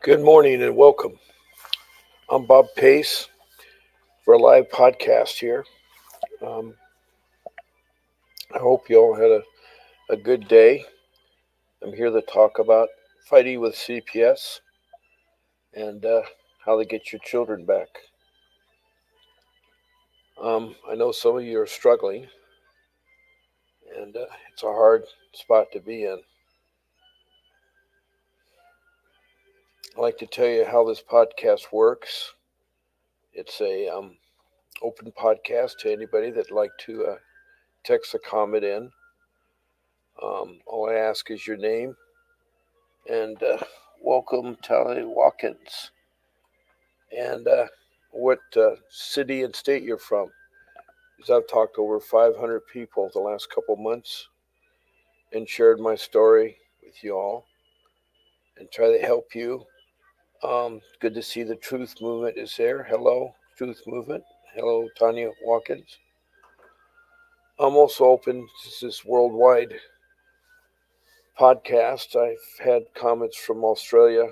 Good morning and welcome. I'm Bob Pace for a live podcast here. Um, I hope you all had a good day. I'm here to talk about fighting with CPS and how to get your children back. I know some of you are struggling, and it's a hard spot to be in. I'd like to tell you how this podcast works. It's a open podcast to anybody that'd like to text a comment in. All I ask is your name and welcome, Tally Watkins, and what city and state you're from. Because I've talked to over 500 people the last couple months and shared my story with you all and try to help you. Good to see the Truth Movement is there. Hello, Truth Movement. Hello, Tanya Watkins. I'm also open to this worldwide podcast. I've had comments from Australia,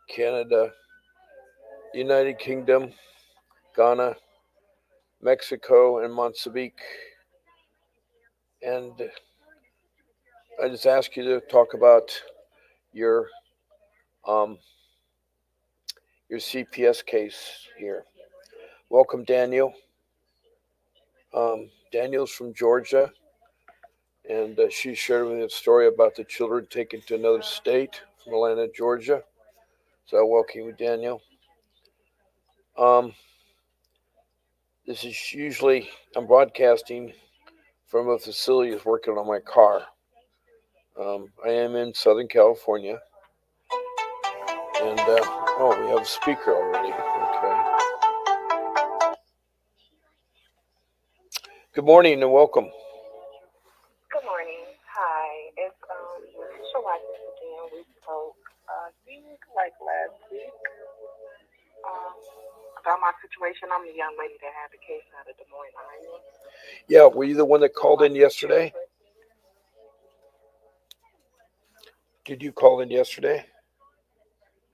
Canada, United Kingdom, Ghana, Mexico, and Mozambique. And I just ask you to talk about your um, your CPS case here. Welcome, Daniel. Daniel's from Georgia, and she shared with me a story about the children taken to another state from Atlanta, Georgia. So I welcome you, Daniel. Um, this is usually I'm broadcasting from a facility that's working on my car. I am in Southern California, and oh, we have a speaker already. Okay. Good morning and welcome. Good morning. Hi. It's Alicia Watkins again. We spoke I think like last week um about my situation. I'm the young lady that had the case out of Des Moines, Iowa. Yeah, were you the one that With called my in two yesterday? children. Did you call in yesterday?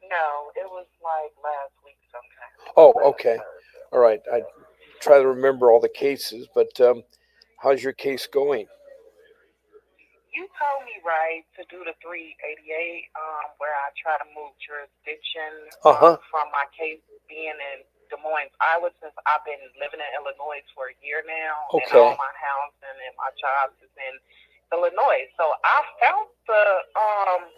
No, it was like last week sometime. Oh, Last okay. Thursday. All right. I try to remember all the cases, but how's your case going? You told me right to do the 388, where I try to move jurisdiction Uh huh. from my case being in Des Moines, Iowa, since I've been living in Illinois for a year now, and all Okay. my housing and my jobs is in Illinois. So I found the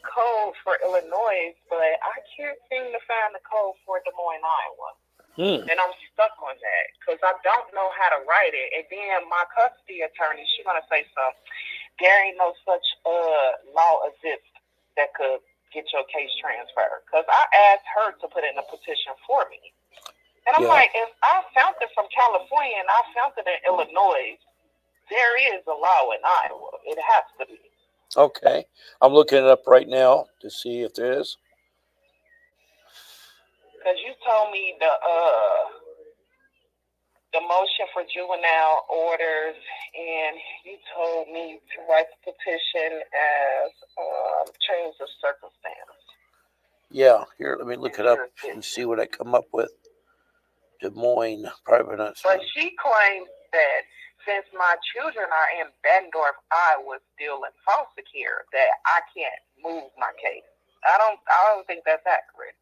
code for Illinois, but I can't seem to find the code for Des Moines, Iowa. Hmm. And I'm stuck on that because I don't know how to write it. And then my custody attorney, she's gonna say something. There ain't no such law exist that could get your case transferred. Because I asked her to put in a petition for me. And I'm Yeah. like, if I found it from California and I found it in Illinois, there is a law in Iowa. It has to be. Okay. I'm looking it up right now to see if there is. Because you told me the motion for juvenile orders, and you told me to write the petition as change of circumstance Yeah. Here, let me and look it up and jurisdiction. see what I come up with. Des Moines, probably not. But she claims that since my children are in Bettendorf, Iowa, still in foster care, that I can't move my case. I don't think that's accurate.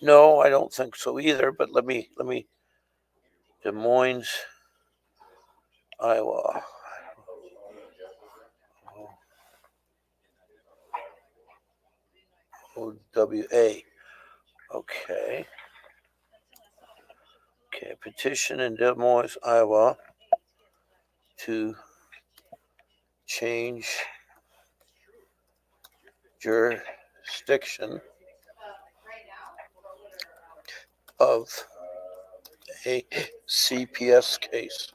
No, I don't think so either. But let me. Des Moines, Iowa. OWA. Okay. Okay. Petition in Des Moines, Iowa to change jurisdiction of a CPS case.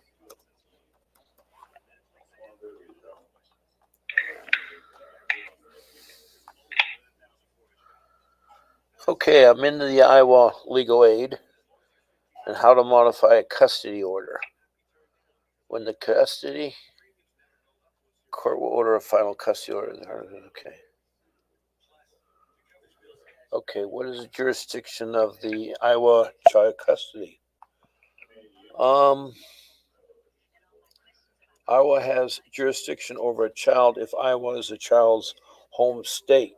Okay, I'm into the Iowa legal aid and how to modify a custody order. When the custody court will order a final custody order. Okay. Okay, what is the jurisdiction of the Iowa child custody? Um, Iowa has jurisdiction over a child if Iowa is a child's home state.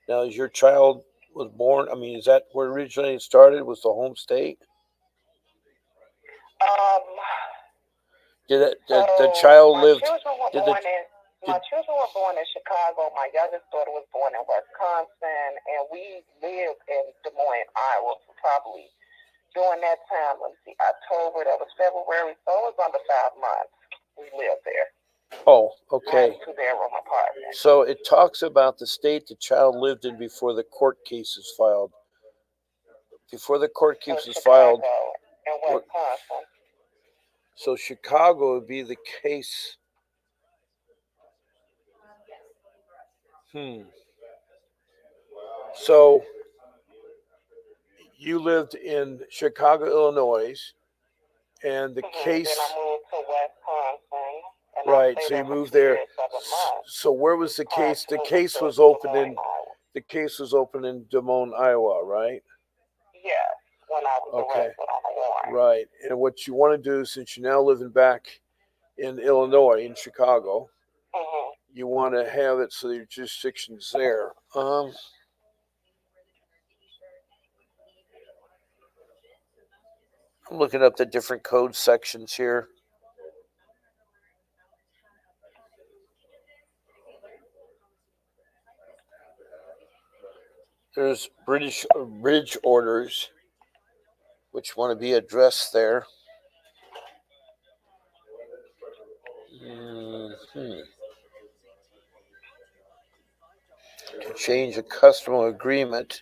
Now, is your child was born? I mean, is that where originally it started? Was the home state? Um, Did it, so the child my lived? children were Did the born in did my children were born in Chicago. My youngest daughter was born in Wisconsin, and we lived in Des Moines, Iowa, for probably during that time. Let's see, October. That was February, so it was under 5 months. We lived there. Oh, I had okay. a 2-bedroom apartment. So it talks about the state the child lived in before the court case is filed. Before the court So case is filed, Chicago and what- Wisconsin. so Chicago would be the case. Hmm. So you lived in Chicago, Illinois, and the case. Then I moved to Wisconsin, and I Right. stayed So you there for moved 2 there. years, 7 months. So where was the Prior case? to The moving case to was Des open Moines, in. Iowa. The case was open in Des Moines, Iowa, right? Yes, when I was Okay. arrested on a warrant. Right. And what you want to do, since you're now living back in Illinois, in Chicago, you want to have it so your jurisdiction's there. I'm looking up the different code sections here. There's British bridge orders, which want to be addressed there. Mm-hmm. To change a customer agreement.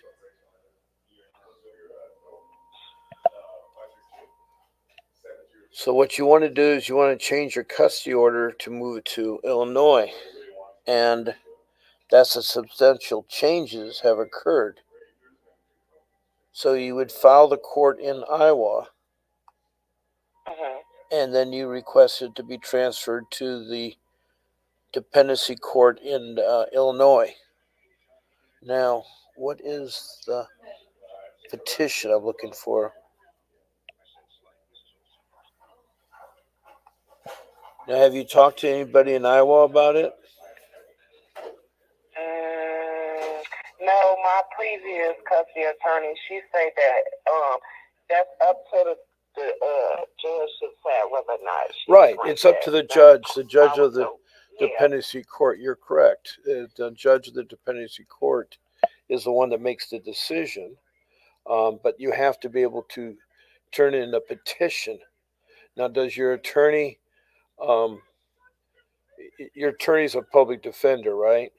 So what you want to do is you want to change your custody order to move it to Illinois, and that's a substantial changes have occurred. So you would file the court in Iowa, and then you request it to be transferred to the dependency court in Illinois. Now, what is the petition I'm looking for? Now, have you talked to anybody in Iowa about it? No, my previous custody attorney, she said that that's up to the judge to decide whether or not she Right, it's up to the judge of the dependency court. You're correct. The judge of the dependency court is the one that makes the decision, but you have to be able to turn in a petition. Now, does your attorney? Your attorney's a public defender, right?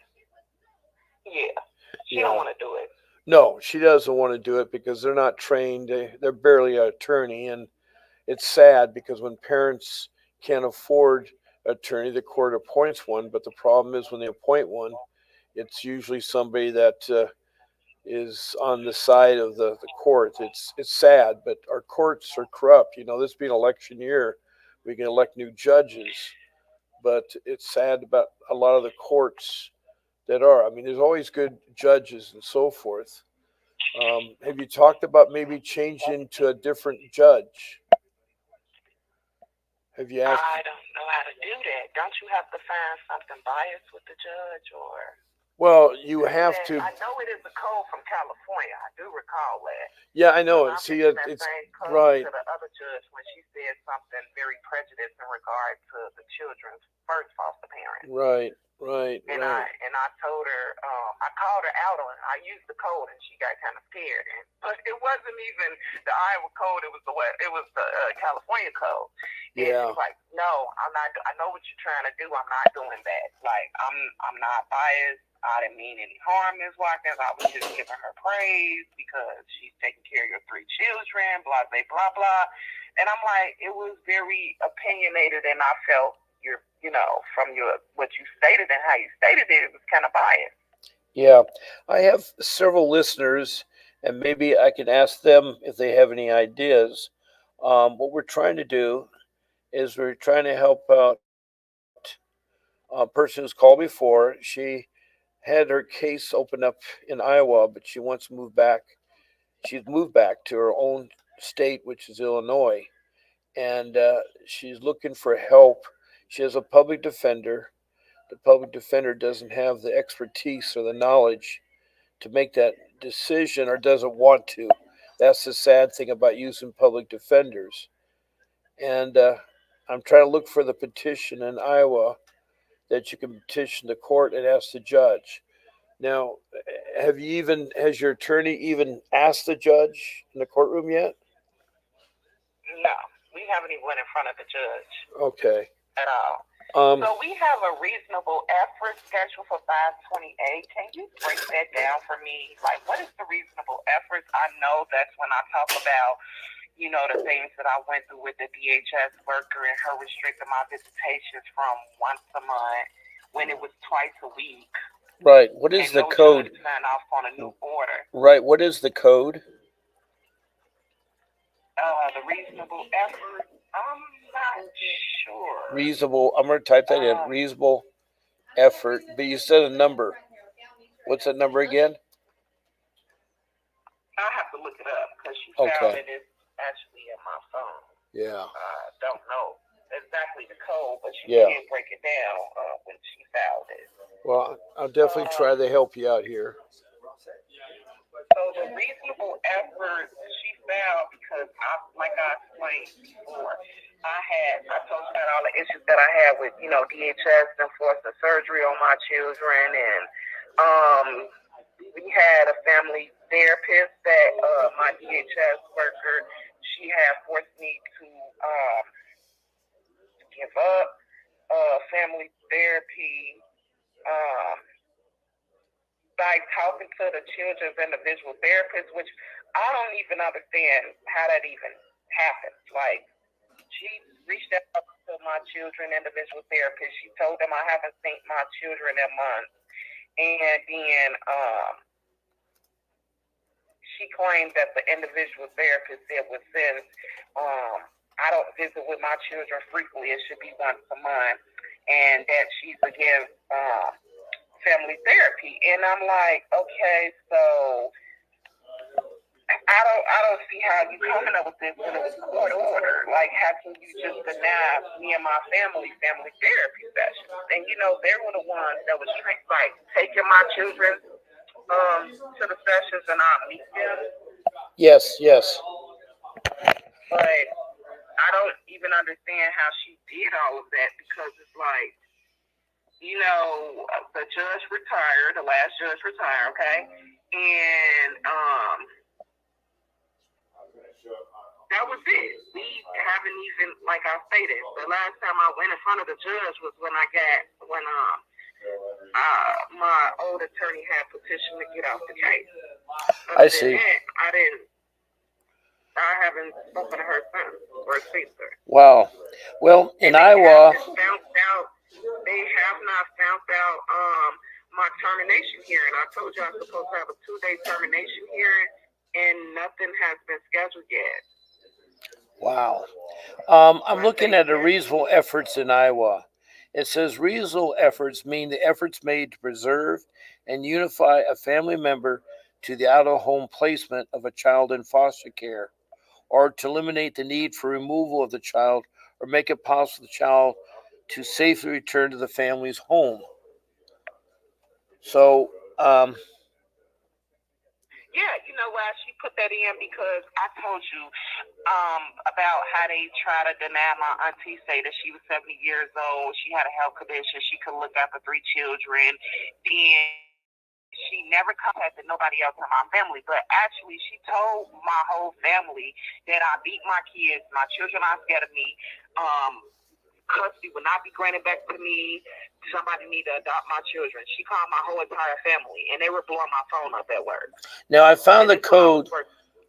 Yeah. She don't want to do it. No, she doesn't want to do it because they're not trained. They're barely an attorney, and it's sad because when parents can't afford an attorney, the court appoints one. But the problem is when they appoint one, it's usually somebody that is on the side of the court. It's sad, but our courts are corrupt. You know, this being election year, we can elect new judges, but it's sad about a lot of the courts that are. I mean, there's always good judges and so forth. Have you talked about maybe changing to a different judge? Have you asked? I don't know how to do that. Don't you have to find something biased with the judge, or? Well, you have to. I know it is a code from California. I do recall that. Yeah, I know. See, it's right. To the other judge when she said something very prejudiced in regard to the children's first foster parent. Right. And I told her, I called her out on it. I used the code, and she got kind of scared. But it wasn't even the Iowa code; it was the California code. And Yeah. she's like, "No, I'm not. I know what you're trying to do. I'm not doing that. Like, I'm not biased. I didn't mean any harm, Ms. Watkins. I was just giving her praise because she's taking care of your 3 children. Blah blah blah blah." And I'm like, it was very opinionated, and I felt from what you stated and how you stated it, it was kind of biased. Yeah, I have several listeners, and maybe I can ask them if they have any ideas. What we're trying to do is we're trying to help out a person who's called before. She had her case open up in Iowa, but she wants to move back. She's moved back to her own state, which is Illinois, and she's looking for help. She has a public defender. The public defender doesn't have the expertise or the knowledge to make that decision or doesn't want to. That's the sad thing about using public defenders. And I'm trying to look for the petition in Iowa that you can petition the court and ask the judge. Now, has your attorney even asked the judge in the courtroom yet? No, we haven't even went in front of the judge. Okay. At all. So we have a reasonable effort scheduled for 5/28. Can you break that down for me? Like, what is the reasonable efforts? I know that's when I talk about, the things that I went through with the DHS worker and her restricting my visitations from once a month when it was twice a week. Right. What is the code? Sign off on a new order. Right. What is the code? The reasonable effort. I'm not sure. Reasonable. I'm going to type that in. Reasonable effort. But you said a number. What's that number again? I have to look it up because she found it is actually in my phone. Yeah. I don't know exactly the code, but she did break it down when she found it. Well, I'll definitely try to help you out here. So the reasonable effort she found, because like I explained before, I told you about all the issues that I had with, DHS enforcing surgery on my children, and we had a family therapist that my DHS worker, she had forced me to give up family therapy, like talking to the children's individual therapist, which I don't even understand how that even happened. Like, she reached out to my children individual therapist. She told them I haven't seen my children in months. And then she claimed that the individual therapist said, well, since I don't visit with my children frequently, it should be once a month, and that she's against family therapy. And I'm like, okay, so I don't see how you coming up with this when it was court order. Like, how can you just deny me and my family therapy sessions? And they were the ones that was taking my children to the sessions, and I'll meet them. Yes. But I don't even understand how she did all of that, because it's like, the judge retired, the last judge retired, okay? And that was it. We haven't even, like I stated, the last time I went in front of the judge was when my old attorney had petitioned to get off the case. I see. I haven't spoken to her since or seen her. Wow. Well, in Iowa, they have not found out my termination hearing. I told you I'm supposed to have a 2-day termination hearing, and nothing has been scheduled yet. Wow. I'm looking at the reasonable efforts in Iowa. It says reasonable efforts mean the efforts made to preserve and unify a family member to the out-of-home placement of a child in foster care, or to eliminate the need for removal of the child, or make it possible for the child to safely return to the family's home. So, yeah, you know why she put that in? Because I told you about how they try to deny my auntie, say that she was 70 years old, she had a health condition, she could look after 3 children, then she never contacted nobody else in my family, but actually she told my whole family that I beat my kids, my children are scared of me, custody will not be granted back to me, somebody need to adopt my children. She called my whole entire family, and they were blowing my phone up at work. Now I found the code.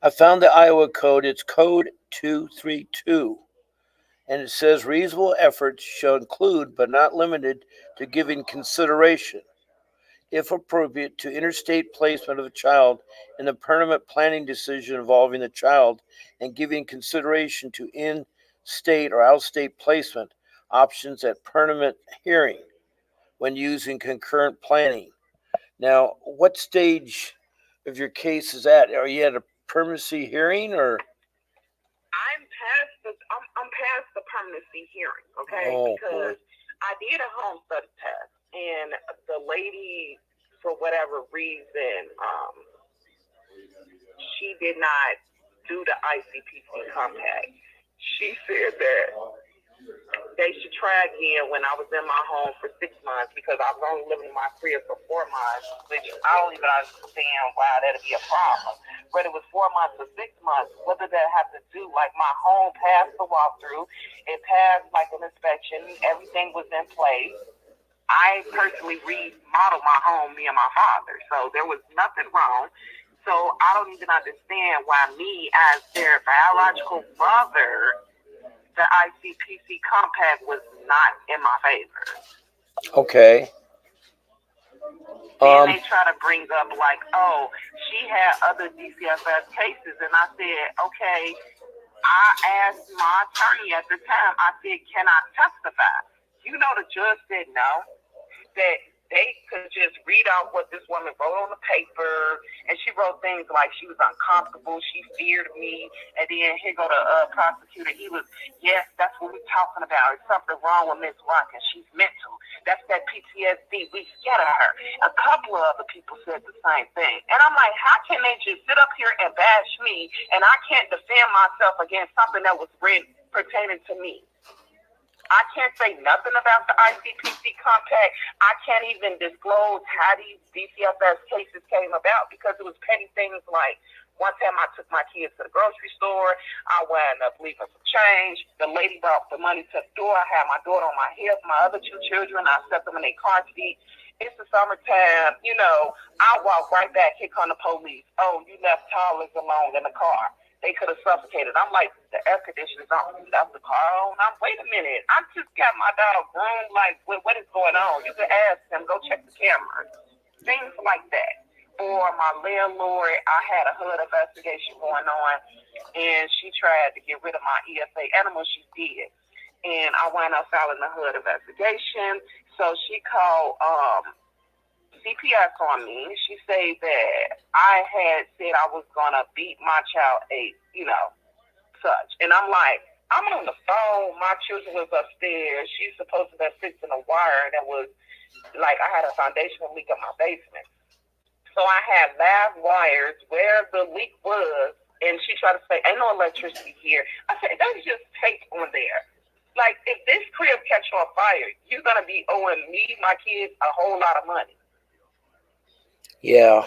I found the Iowa code. It's code 232. And it says reasonable efforts shall include, but not limited to, giving consideration, if appropriate, to interstate placement of the child in the permanent planning decision involving the child, and giving consideration to in-state or out-state placement options at permanent hearing when using concurrent planning. Now, what stage of your case is at? Are you at a permanency hearing or? I'm past the permanency hearing, okay? Oh boy. Because I did a home study test, and the lady, for whatever reason, she did not do the ICPC compact. She said that they should try again when I was in my home for 6 months because I was only living in my crib for 4 months, which I don't even understand why that'd be a problem. But it was 4 months or 6 months. What did that have to do? Like my home passed the walkthrough, it passed like an inspection, everything was in place. I personally remodeled my home, me and my father, so there was nothing wrong. So I don't even understand why me, as their biological mother, the ICPC compact was not in my favor. Okay. Then they try to bring up like, oh, she had other DCFS cases, and I said, okay. I asked my attorney at the time. I said, can I testify? You know, the judge said no. That they could just read out what this woman wrote on the paper, and she wrote things like she was uncomfortable, she feared me, and then here go the prosecutor. He was, yes, that's what we're talking about. There's something wrong with Miss Rocket. She's mental. That's that PTSD. We scared of her. A couple of other people said the same thing, and I'm like, how can they just sit up here and bash me, and I can't defend myself against something that was written pertaining to me? I can't say nothing about the ICPC compact. I can't even disclose how these DCFS cases came about because it was petty things like one time I took my kids to the grocery store. I wound up leaving some change. The lady brought the money to the door. I had my daughter on my hip, my other two children. I set them in a car seat. It's the summertime. You know, I walk right back. Here come the police. Oh, you left toddlers alone in the car. They could have suffocated. I'm like, the air conditioner's on. You left the car on. Wait a minute. I just got my dog groomed. Like, what is going on? You can ask him. Go check the cameras. Things like that. Or my landlord, I had a HUD investigation going on, and she tried to get rid of my ESA animal. She did. And I wound up filing the HUD investigation. So she called CPS on me. She said that I had said I was gonna beat my child such. And I'm like, I'm on the phone. My children was upstairs. She's supposed to be fixing a wire that was like I had a foundational leak in my basement. So I had live wires where the leak was, and she tried to say, ain't no electricity here. I said, that's just tape on there. Like, if this crib catch on fire, you're gonna be owing me, my kids, a whole lot of money. Yeah.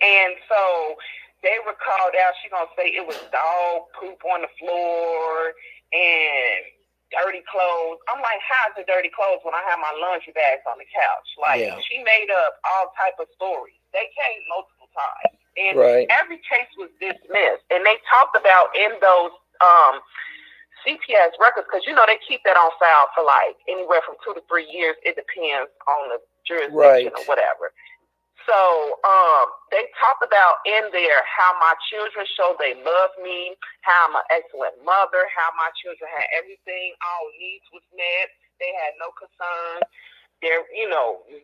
And so they were called out. She gonna say it was dog poop on the floor and dirty clothes. I'm like, how's it dirty clothes when I have my laundry bags on the couch? Like, yeah. She made up all type of stories. They came multiple times, and every case was dismissed. And they talked about in those CPS records, because you know they keep that on file for like anywhere from 2 to 3 years. It depends on the jurisdiction or whatever. So they talk about in there how my children show they love me, how I'm an excellent mother, how my children had everything, all needs was met. They had no concerns. There,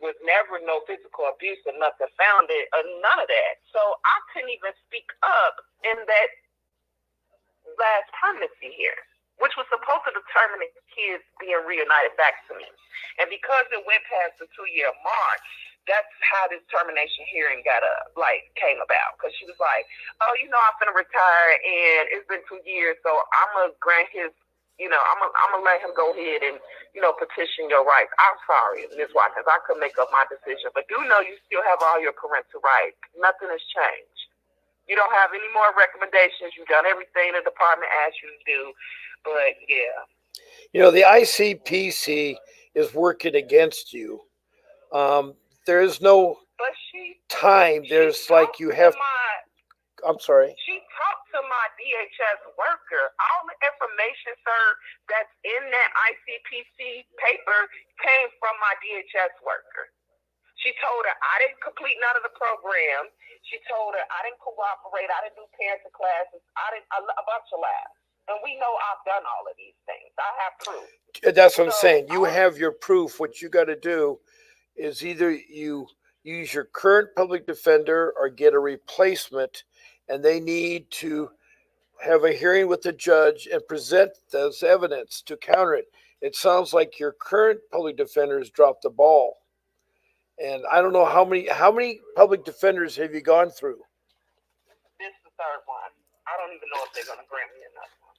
was never no physical abuse or nothing found it, or none of that. So I couldn't even speak up in that last permanency here, which was supposed to determine the kids being reunited back to me. And because it went past the 2-year mark, that's how this termination hearing came about. Because she was like, oh, I'm finna retire, and it's been 2 years, so I'm going to grant his, I'm going to let him go ahead and, petition your rights. I'm sorry, Ms. Watkins, I couldn't make up my decision. But do know you still have all your parental rights. Nothing has changed. You don't have any more recommendations. You've done everything the department asked you to do. But, yeah. The ICPC is working against you. There is no time. There's like you have. I'm sorry. She talked to my DHS worker. All the information, sir, that's in that ICPC paper came from my DHS worker. She told her I didn't complete none of the programs. She told her I didn't cooperate. I didn't do parenting classes. I didn't a bunch of lies. And we know I've done all of these things. I have proof. That's what I'm saying. You have your proof. What you got to do is either you use your current public defender or get a replacement, and they need to have a hearing with the judge and present those evidence to counter it. It sounds like your current public defender has dropped the ball. And I don't know how many public defenders have you gone through? This is the third one. I don't even know if they're going to grant me another one.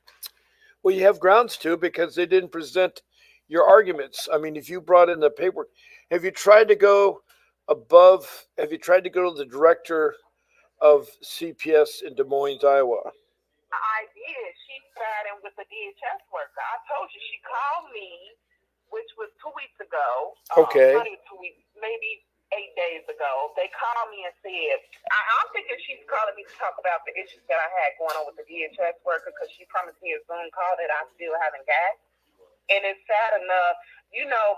Well, you have grounds to because they didn't present your arguments. I mean, if you brought in the paperwork, have you tried to go above? Have you tried to go to the director of CPS in Des Moines, Iowa? I did. She sat in with the DHS worker. I told you she called me, which was 2 weeks ago. Okay. Not even 2 weeks, maybe 8 days ago. They called me and said, I'm thinking she's calling me to talk about the issues that I had going on with the DHS worker because she promised me a Zoom call that I still haven't got. And it's sad enough,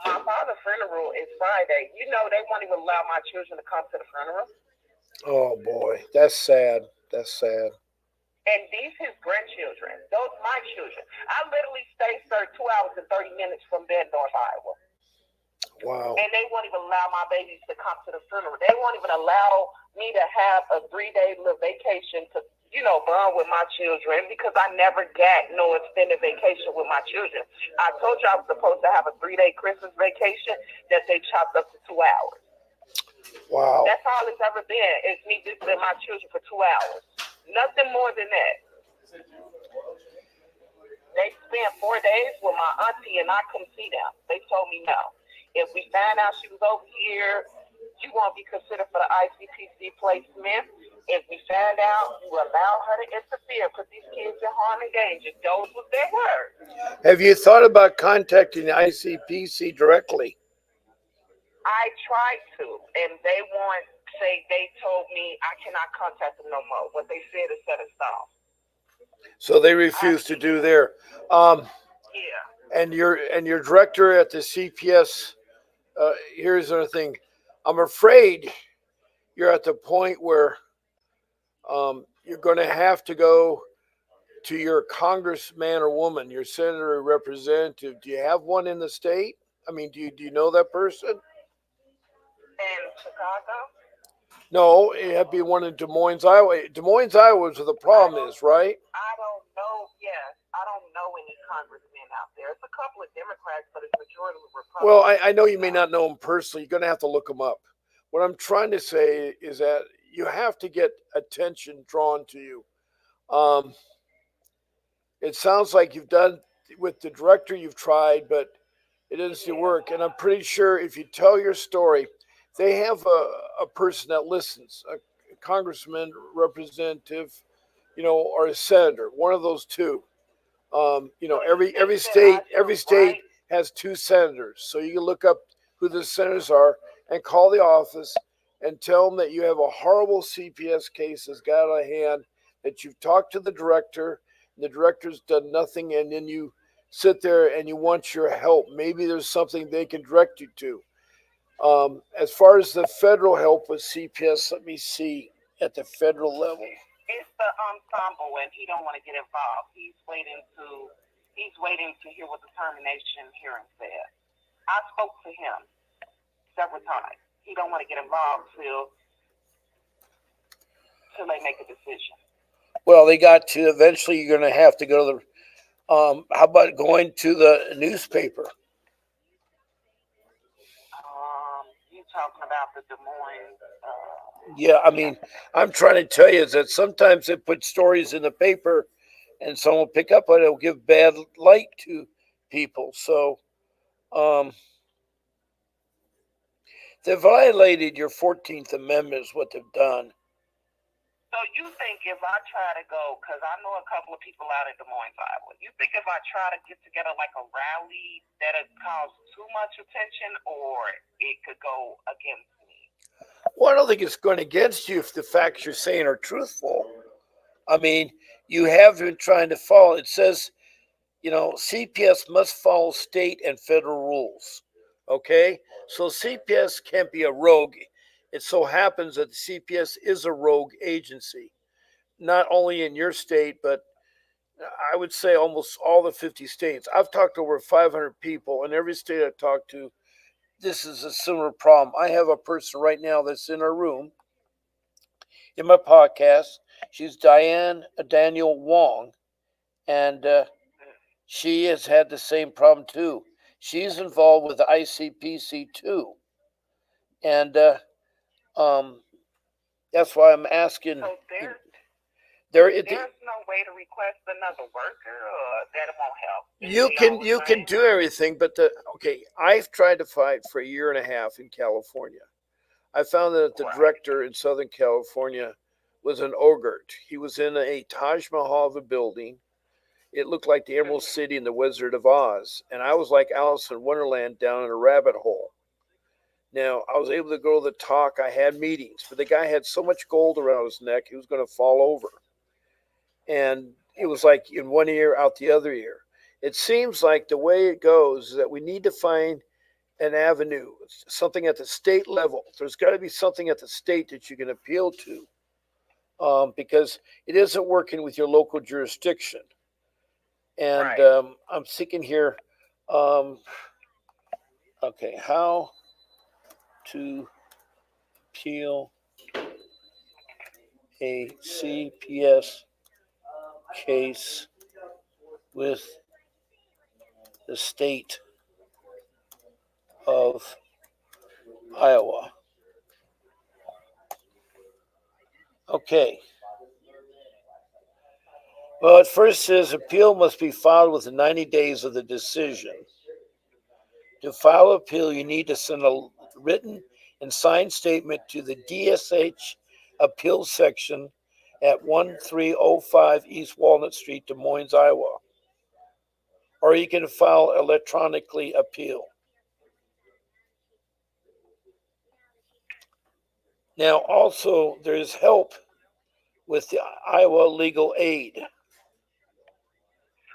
my father's funeral is Friday. They won't even allow my children to come to the funeral. Oh boy, that's sad. That's sad. And these his grandchildren, those my children. I literally stay, sir, 2 hours and 30 minutes from North Iowa. Wow. And they won't even allow my babies to come to the funeral. They won't even allow me to have a 3-day little vacation to, bond with my children because I never got no extended vacation with my children. I told you I was supposed to have a 3-day Christmas vacation that they chopped up to 2 hours. Wow. That's all it's ever been. It's me visiting my children for 2 hours. Nothing more than that. They spent 4 days with my auntie and I couldn't see them. They told me no. If we found out she was over here, you won't be considered for the ICPC placement. If we found out, you allow her to interfere, put these kids in harm and danger. Those was their words. Have you thought about contacting the ICPC directly? I tried to, and they told me I cannot contact them no more. What they said is set in stone. So they refuse to do their. Yeah. And your director at the CPS. Here's another thing. I'm afraid you're at the point where you're going to have to go to your congressman or woman, your senator or representative. Do you have one in the state? I mean, do you know that person? In Chicago? No, it had to be one in Des Moines, Iowa. Des Moines, Iowa is where the problem is, right? I don't know. Yes, I don't know any congressmen out there. It's a couple of Democrats, but it's majority Republicans. Well, I know you may not know them personally. You're going to have to look them up. What I'm trying to say is that you have to get attention drawn to you. It sounds like you've done with the director, you've tried, but it doesn't seem to work. And I'm pretty sure if you tell your story, they have a person that listens, a congressman, representative, or a senator, one of those two. Every state has 2 senators, so you can look up who the senators are and call the office and tell them that you have a horrible CPS case that's got out of hand, that you've talked to the director, and the director's done nothing, and then you sit there and you want your help. Maybe there's something they can direct you to. As far as the federal help with CPS, let me see at the federal level. It's the ensemble, and he don't want to get involved. He's waiting to hear what the termination hearing says. I spoke to him several times. He don't want to get involved till they make a decision. Well, they got to eventually. You're going to have to go to the. How about going to the newspaper? You talking about the Des Moines? Yeah, I mean, I'm trying to tell you is that sometimes they put stories in the paper, and someone will pick up on it. It'll give bad light to people. So, they violated your 14th Amendment is what they've done. So you think if I try to go, because I know a couple of people out in Des Moines, Iowa, you think if I try to get together like a rally, that it cause too much attention, or it could go against me? Well, I don't think it's going against you if the facts you're saying are truthful. I mean, you have been trying to follow. It says, CPS must follow state and federal rules. Okay? So CPS can't be a rogue. It so happens that the CPS is a rogue agency, not only in your state, but I would say almost all the 50 states. I've talked to over 500 people, and every state I've talked to, this is a similar problem. I have a person right now that's in our room in my podcast. She's Daniel Wong, and she has had the same problem too. She's involved with the ICPC too, and um, that's why I'm asking. So There's no way to request another worker, or that it won't help. you can do everything, but I've tried to fight for a year and a half in California. I found that the director in Southern California was an ogre. He was in a Taj Mahal of a building. It looked like the Emerald City in the Wizard of Oz, and I was like Alice in Wonderland down in a rabbit hole. Now, I was able to go to the talk. I had meetings, but the guy had so much gold around his neck, he was going to fall over. And it was like in one ear, out the other ear. It seems like the way it goes is that we need to find an avenue, something at the state level. There's got to be something at the state that you can appeal to, because it isn't working with your local jurisdiction. And I'm thinking here, okay, how to appeal a CPS case with the state of Iowa. Okay. Well, it first says appeal must be filed within 90 days of the decision. To file appeal, you need to send a written and signed statement to the DSH Appeals Section at 1305 East Walnut Street, Des Moines, Iowa. Or you can file electronically appeal. Now, also, there's help with the Iowa Legal Aid.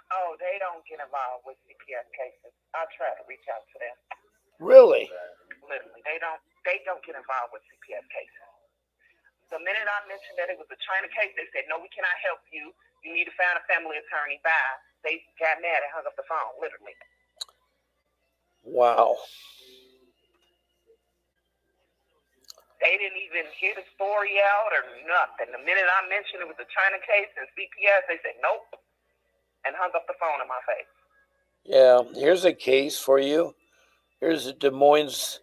Oh, they don't get involved with CPS cases. I'll try to reach out to them. Really? Literally, they don't get involved with CPS cases. The minute I mentioned that it was a China case, they said, no, we cannot help you. You need to find a family attorney. Bye. They got mad and hung up the phone, literally. Wow. They didn't even hear the story out or nothing. The minute I mentioned it was a China case and CPS, they said, nope, and hung up the phone in my face. Yeah, here's a case for you. Here's a Des Moines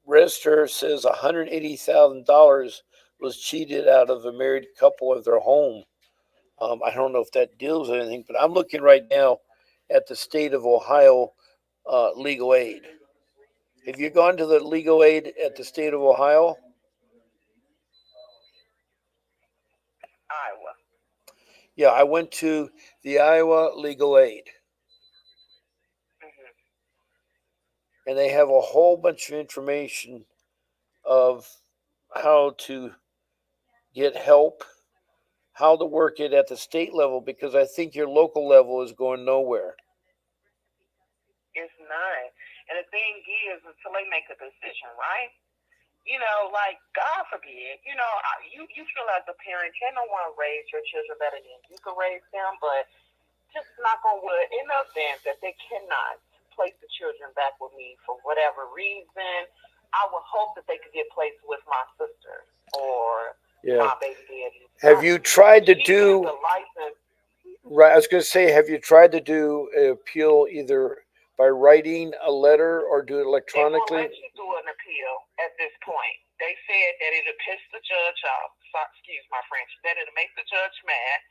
register says $180,000 was cheated out of a married couple of their home. I don't know if that deals with anything, but I'm looking right now at the state of Ohio legal aid. Have you gone to the legal aid at the state of Ohio? Iowa. Yeah, I went to the Iowa legal aid. And they have a whole bunch of information of how to get help, how to work it at the state level, because I think your local level is going nowhere. It's not. And the thing is, until they make a decision, right? You know, like, God forbid, you know, you feel like the parent, can no one raise your children better than you can raise them, but just knock on wood, in the event that they cannot place the children back with me for whatever reason, I would hope that they could get placed with my sister or my baby daddy. Have you tried to do the license? Right, I was going to say, have you tried to do an appeal either by writing a letter or do it electronically? They won't let you do an appeal at this point. They said that it'll piss the judge off. So, excuse my French. That it'll make the judge mad.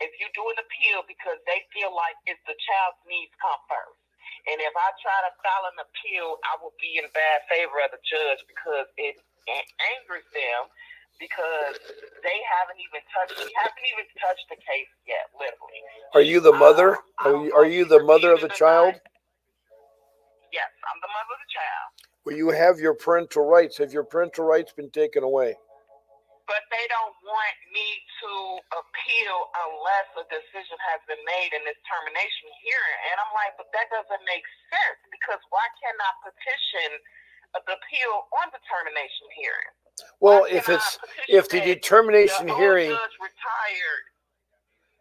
If you do an appeal, because they feel like it's the child's needs come first. And if I try to file an appeal, I will be in bad favor of the judge because it angers them, because they haven't even touched the case yet, literally. Are you the mother? Are you the mother of the child? Yes, I'm the mother of the child. Well, you have your parental rights. Have your parental rights been taken away? But they don't want me to appeal unless a decision has been made in this termination hearing. And I'm like, but that doesn't make sense, because why can't I petition the appeal on the termination hearing? Well, if the determination hearing,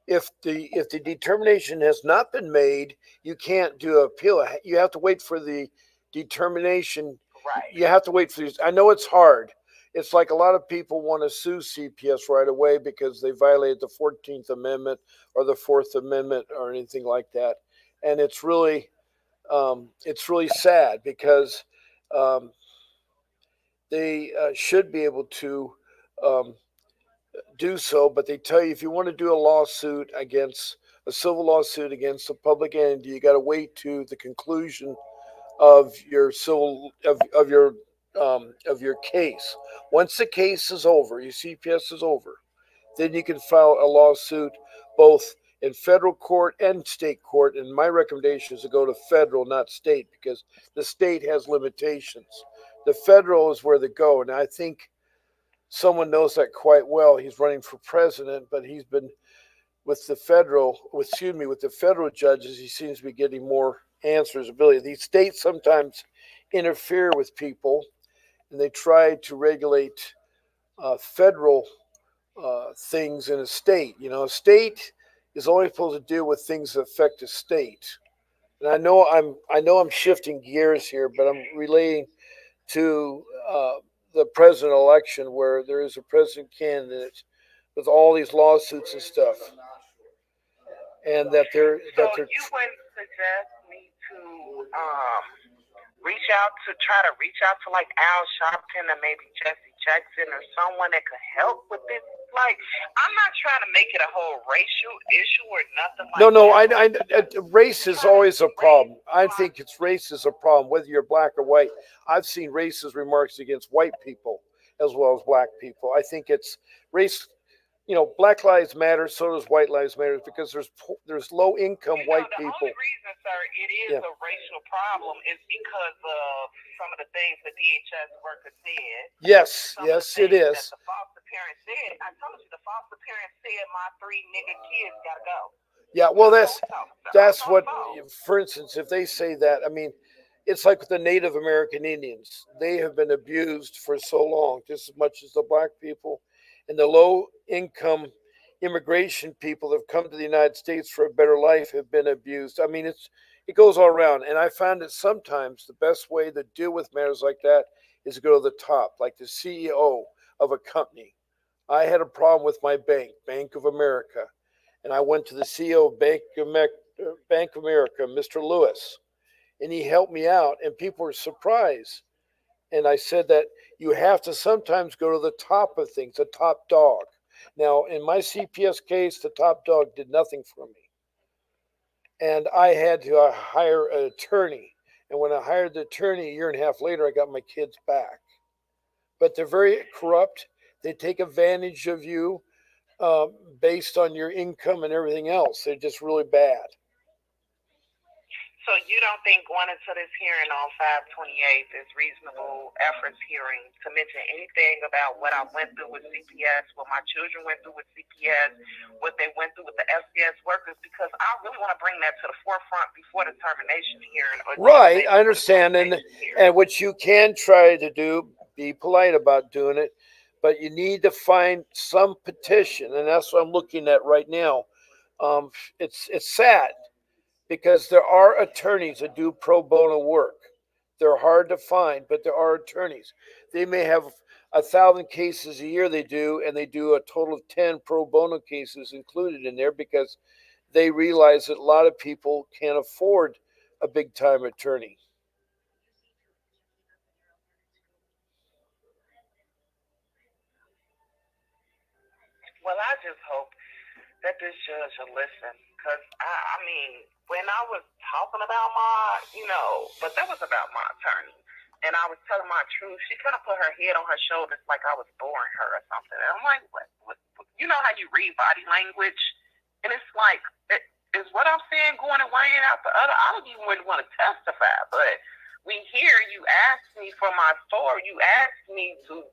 if the determination has not been made, you can't do an appeal. You have to wait for the determination. Right. You have to wait for these. I know it's hard. It's like a lot of people want to sue CPS right away because they violated the 14th Amendment or the Fourth Amendment or anything like that, and it's really sad because um, they should be able to um, do so, but they tell you if you want to do a civil lawsuit against a public entity, you got to wait to the conclusion of your of your case. Once the case is over, your CPS is over, then you can file a lawsuit both in federal court and state court. And my recommendation is to go to federal, not state, because the state has limitations. The federal is where they go, and I think someone knows that quite well. He's running for president, but he's been with the federal judges. He seems to be getting more answers. Ability. These states sometimes interfere with people, and they try to regulate federal things in a state. You know, a state is only supposed to deal with things that affect a state. And I know I'm shifting gears here, but I'm relating to the president election where there is a president candidate with all these lawsuits and stuff, and that they're So you wouldn't suggest me to try to reach out to like Al Sharpton or maybe Jesse Jackson or someone that could help with this? Like, I'm not trying to make it a whole racial issue or nothing like that. No, race is always a problem. I think race is a problem, whether you're black or white. I've seen racist remarks against white people as well as black people. I think it's race. You know, Black Lives Matter, so does White Lives Matter, because there's low income white people. The only reason, sir, it is a racial problem is because of some of the things the DHS worker said. Yes, it is. That the foster parent said. I told you the foster parent said my 3 nigga kids gotta go. Yeah, well, that's what. For instance, if they say that, I mean, it's like with the Native American Indians. They have been abused for so long, just as much as the black people. And the low income immigration people that have come to the United States for a better life have been abused. I mean, it goes all around. And I found that sometimes the best way to deal with matters like that is to go to the top, like the CEO of a company. I had a problem with my bank, Bank of America, and I went to the CEO of Bank of America, Mr. Lewis, and he helped me out, and people were surprised. And I said that you have to sometimes go to the top of things, the top dog. Now, in my CPS case, the top dog did nothing for me. And I had to hire an attorney. And when I hired the attorney a year and a half later, I got my kids back. But they're very corrupt. They take advantage of you based on your income and everything else. They're just really bad. So you don't think going into this hearing on 5/28 is reasonable efforts hearing to mention anything about what I went through with CPS, what my children went through with CPS, what they went through with the FCS workers, because I really want to bring that to the forefront before the termination hearing. Right, I understand. And what you can try to do, be polite about doing it, but you need to find some petition, and that's what I'm looking at right now. It's sad because there are attorneys that do pro bono work. They're hard to find, but there are attorneys. They may have 1,000 cases a year they do, and they do a total of 10 pro bono cases included in there because they realize that a lot of people can't afford a big time attorney. Well, I just hope that this judge will listen, because I mean, when I was talking about but that was about my attorney, and I was telling my truth, she kind of put her head on her shoulders like I was boring her or something. And I'm like, what? You know how you read body language, and it's like, is what I'm saying going and weighing out the other? I don't even really want to testify, but we hear you ask me for my story. You asked me to,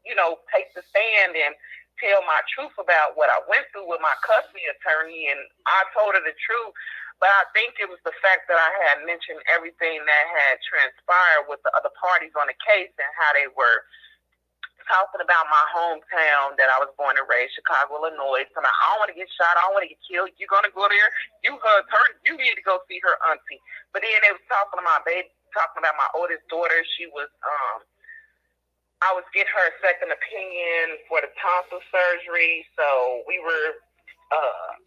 take the stand and tell my truth about what I went through with my custody attorney, and I told her the truth. But I think it was the fact that I had mentioned everything that had transpired with the other parties on the case and how they were talking about my hometown that I was born and raised, Chicago, Illinois. So I don't want to get shot. I don't want to get killed. You're going to go there. You hugged her. You need to go see her auntie. But then they was talking about talking about my oldest daughter. She was I was getting her a second opinion for the tonsil surgery, so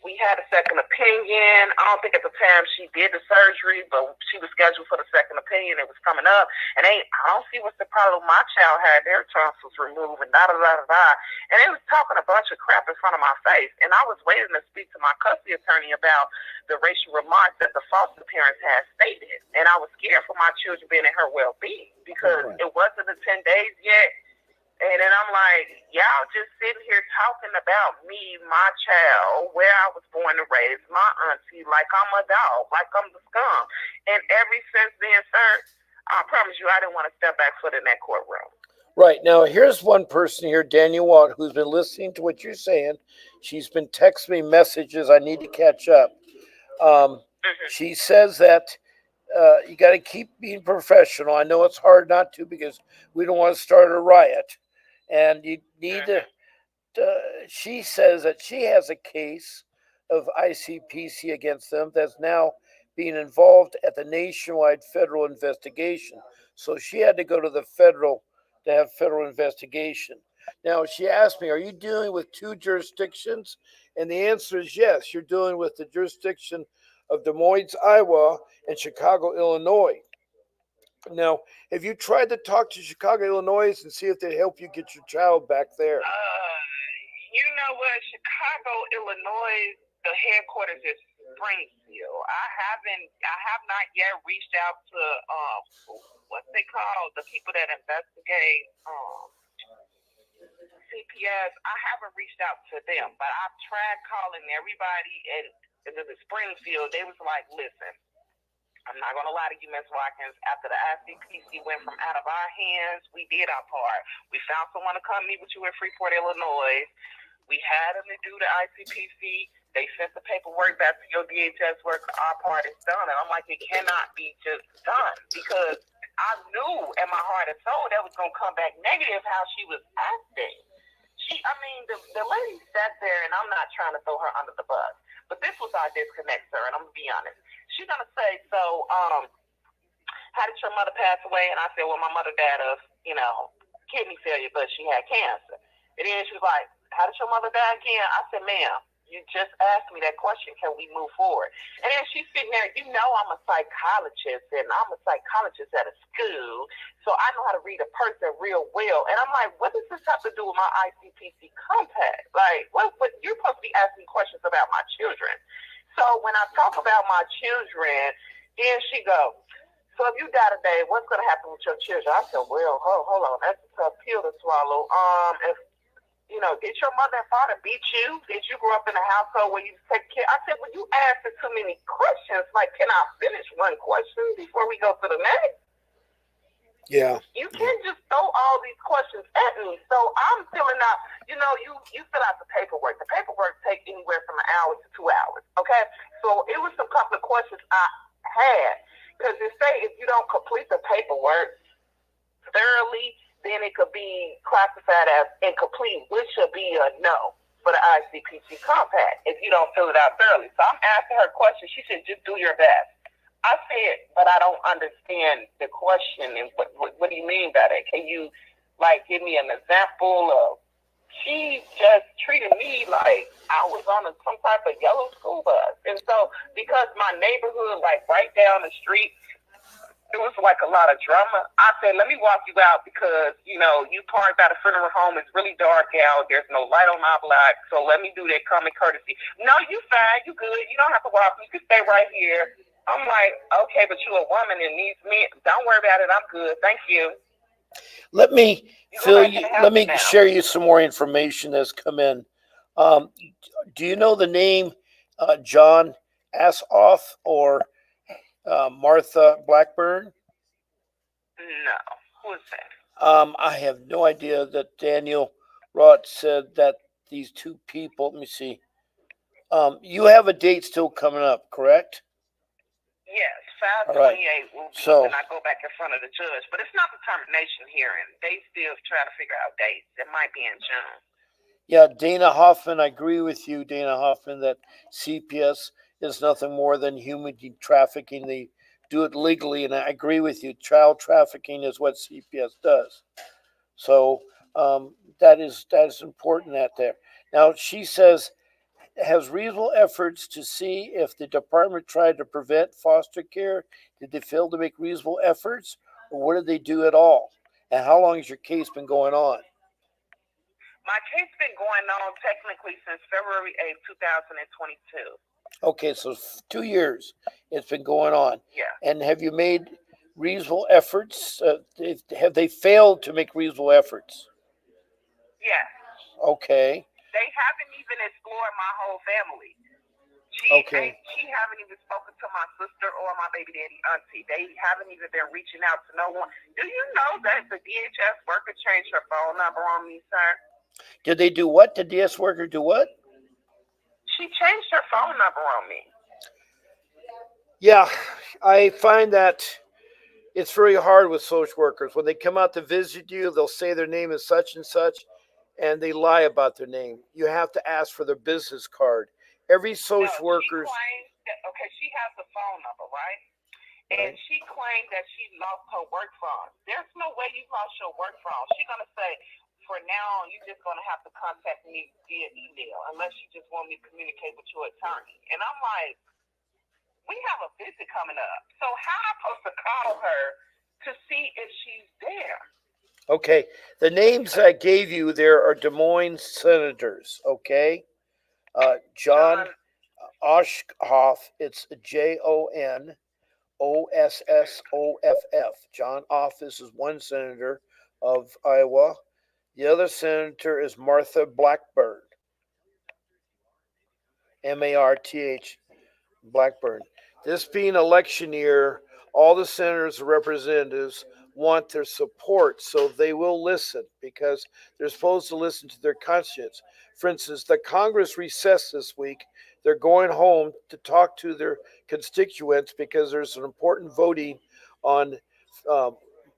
we had a second opinion. I don't think at the time she did the surgery, but she was scheduled for the second opinion. It was coming up, and I don't see what's the problem. My child had their tonsils removed, and da da da da da. And they was talking a bunch of crap in front of my face, and I was waiting to speak to my custody attorney about the racial remarks that the foster parents had stated, and I was scared for my children being in her well-being because it wasn't the 10 days yet. And then I'm like, y'all just sitting here talking about me, my child, where I was born and raised, my auntie, like I'm a dog, like I'm the scum. And ever since then, sir, I promise you I didn't want to step back foot in that courtroom. Right. Now, here's one person here, Daniel Watt, who's been listening to what you're saying. She's been texting me messages. I need to catch up. She says that you got to keep being professional. I know it's hard not to because we don't want to start a riot. And you need to, she says that she has a case of ICPC against them that's now being involved at the nationwide federal investigation. So she had to go to the federal to have federal investigation. Now, she asked me, are you dealing with two jurisdictions? And the answer is yes. You're dealing with the jurisdiction of Des Moines, Iowa, and Chicago, Illinois. Now, have you tried to talk to Chicago, Illinois, and see if they help you get your child back there? You know what? Chicago, Illinois, the headquarters is Springfield. I have not yet reached out to what's they call the people that investigate CPS. I haven't reached out to them, but I've tried calling everybody in the Springfield. They was like, listen, I'm not going to lie to you, Ms. Watkins. After the ICPC went from out of our hands, we did our part. We found someone to come meet with you in Freeport, Illinois. We had them to do the ICPC. They sent the paperwork back to your DHS work. Our part is done. And I'm like, it cannot be just done because I knew in my heart and soul that was going to come back negative how she was acting. The lady sat there, and I'm not trying to throw her under the bus, but this was our disconnect, sir, and I'm going to be honest. She's going to say, so, how did your mother pass away? And I said, well, my mother died of, kidney failure, but she had cancer. And then she was like, how did your mother die again? I said, ma'am, you just asked me that question. Can we move forward? And then she's sitting there, I'm a psychologist, and I'm a psychologist at a school, so I know how to read a person real well. And I'm like, what does this have to do with my ICPC compact? Like, what you're supposed to be asking questions about my children. So when I talk about my children, then she goes, so if you die today, what's going to happen with your children? I said, well, hold on. That's a tough pill to swallow. Did your mother and father beat you? Did you grow up in a household where you take care? I said, well, you answer too many questions. Like, can I finish one question before we go to the next? Yeah. You can't just throw all these questions at me. So I'm filling out, you fill out the paperwork. The paperwork takes anywhere from an hour to 2 hours. Okay? So it was some couple of questions I had. Because they say if you don't complete the paperwork thoroughly, then it could be classified as incomplete, which should be a no for the ICPC compact if you don't fill it out thoroughly. So I'm asking her questions. She said, just do your best. I said, but I don't understand the question. And what do you mean by that? Can you, give me an example of? She just treated me like I was on some type of yellow school bus. And so because my neighborhood, right down the street, it was like a lot of drama. I said, let me walk you out because, you parked by the funeral home. It's really dark out. There's no light on my block. So let me do that common courtesy. No, you fine. You good. You don't have to walk. You can stay right here. I'm like, okay, but you're a woman and needs me. Don't worry about it. I'm good. Thank you. Let me share you some more information that's come in. Do you know the name John Assoff or Martha Blackburn? No. Who is that? I have no idea that Daniel Roth said that these two people, let me see. You have a date still coming up, correct? Yes, 5/28 will be when I go back in front of the judge. But it's not the termination hearing. They still try to figure out dates. It might be in June. Yeah, Dana Hoffman, I agree with you, Dana Hoffman, that CPS is nothing more than human trafficking. They do it legally. And I agree with you. Child trafficking is what CPS does. So that is important out there. Now she says has reasonable efforts to see if the department tried to prevent foster care. Did they fail to make reasonable efforts, or what did they do at all? And how long has your case been going on? My case been going on technically since February 8th, 2022. Okay, so 2 years it's been going on. Yeah. And have you made reasonable efforts? Have they failed to make reasonable efforts? Yes. Okay. They haven't even explored my whole family. She haven't even spoken to my sister or my baby daddy auntie. They haven't even been reaching out to no one. Do you know that the DHS worker changed her phone number on me, sir? Did they do what? The DS worker do what? She changed her phone number on me. Yeah, I find that it's very hard with social workers. When they come out to visit you, they'll say their name is such and such, and they lie about their name. You have to ask for their business card. Every social worker's. She claims that, okay, she has the phone number, right? And she claimed that she lost her work phone. There's no way you lost your work phone. She's going to say, for now, you're just going to have to contact me via email unless you just want me to communicate with your attorney. And I'm like, we have a visit coming up. So how am I supposed to call her to see if she's there? Okay, the names I gave you there are Des Moines senators, okay? John Ossoff, it's JONOSSOFF. John Office is one senator of Iowa. The other senator is Martha Blackburn, Marth, Blackburn. This being election year, all the senators and representatives want their support, so they will listen because they're supposed to listen to their conscience. For instance, the Congress recessed this week. They're going home to talk to their constituents because there's an important voting on uh,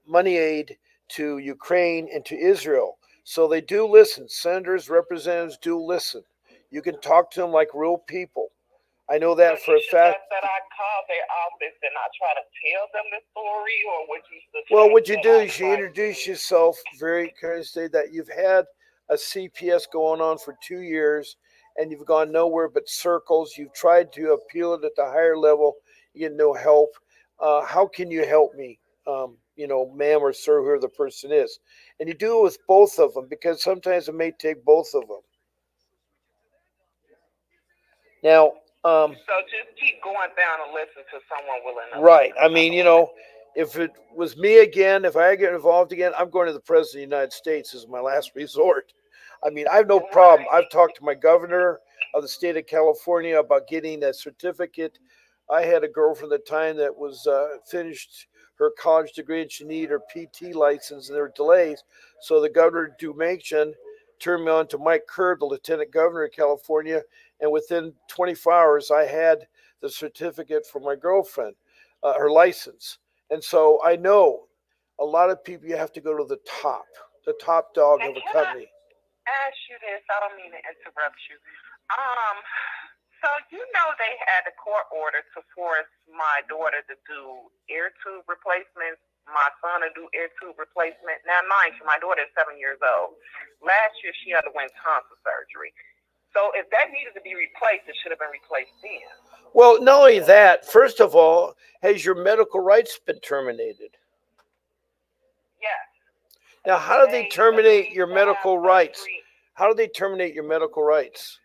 money aid to Ukraine and to Israel. So they do listen. Senators, representatives do listen. You can talk to them like real people. I know that for a fact. That I call their office and I try to tell them the story, or would you? Well, what you do is you introduce yourself very courteously that you've had a CPS going on for 2 years and you've gone nowhere but circles. You've tried to appeal it at the higher level. You get no help. How can you help me? Ma'am or sir, whoever the person is. And you do it with both of them because sometimes it may take both of them. Now, so just keep going down and listen to someone willing to. Right. I mean, if it was me again, if I get involved again, I'm going to the President of the United States as my last resort. I mean, I have no problem. I've talked to my governor of the state of California about getting a certificate. I had a girlfriend at the time that was finished her college degree and she needed her PT license and there were delays. So the governor, Dumation, turned me on to Mike Kerr, the lieutenant governor of California. And within 24 hours, I had the certificate for my girlfriend, her license. And so I know a lot of people, you have to go to the top dog of a company. Ask you this, I don't mean to interrupt you. So they had a court order to force my daughter to do ear tube replacements, my son to do ear tube replacement. Now, mind you, my daughter is 7 years old. Last year, she underwent tonsil surgery. So if that needed to be replaced, it should have been replaced then. Well, not only that, first of all, has your medical rights been terminated? Yes. Now, how do they terminate your medical rights? How do they terminate your medical rights?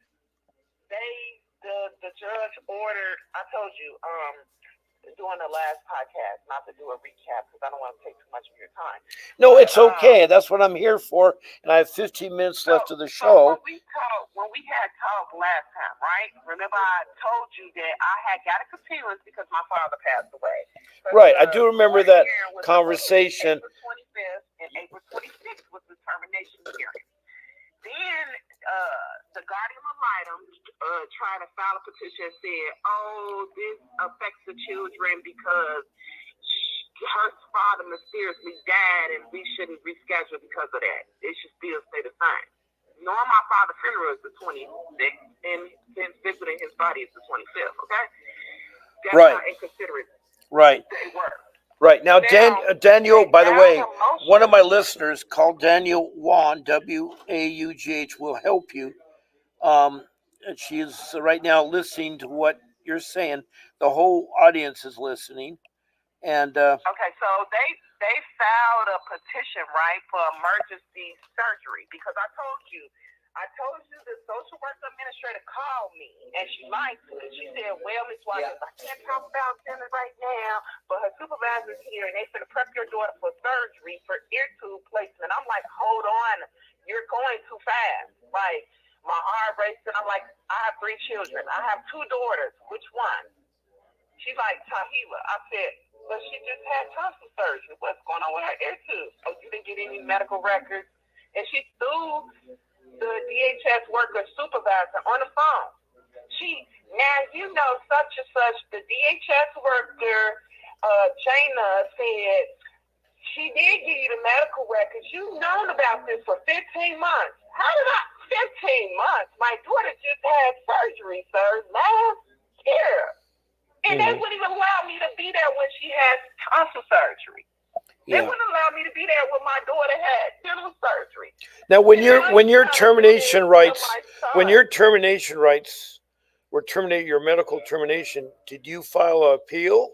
The judge ordered, I told you, during the last podcast, not to do a recap because I don't want to take too much of your time. No, it's okay. That's what I'm here for, and I have 15 minutes left of the show. When we had talked last time, right? Remember I told you that I had got a continuance because my father passed away. Right, I do remember that conversation. April 25th and April 26th was the termination hearing. Then the guardian ad litem tried to file a petition and said, this affects the children because her father mysteriously died and we shouldn't reschedule because of that. It should still stay the same. Knowing my father's funeral is the 26th and him visiting his body is the 25th, okay? That's right. Not inconsiderate. Right. They were. Right. Now, Now, Daniel, they by the way, found a one of my motion. listeners called Daniel Wan, Waugh, will help you. And she's right now listening to what you're saying. The whole audience is listening. And Okay, so they filed a petition, right, for emergency surgery because I told you the social work administrator called me and she lied to me. She said, "Well, Miss Watkins, I can't talk about Jenna right now, but her supervisor's here and they finna prep your daughter for surgery for ear tube placement." I'm like, "Hold on, you're going too fast." Like my heart racing. I'm like, "I have 3 children. I have 2 daughters. Which one?" She's like, "Tahila." I said, "But she just had tonsil surgery. What's going on with her ear tube? Oh, you didn't get any medical records?" And she sued the DHS worker supervisor on the phone. Now you know such and such, the DHS worker, Jana, said she did give you the medical records. You've known about this for 15 months. How did 15 months? My daughter just had surgery, sir, last year. And they wouldn't even allow me to be there when she had tonsil surgery. They wouldn't allow me to be there when my daughter had dental surgery. Now, when your termination rights were terminated, your medical termination, did you file an appeal?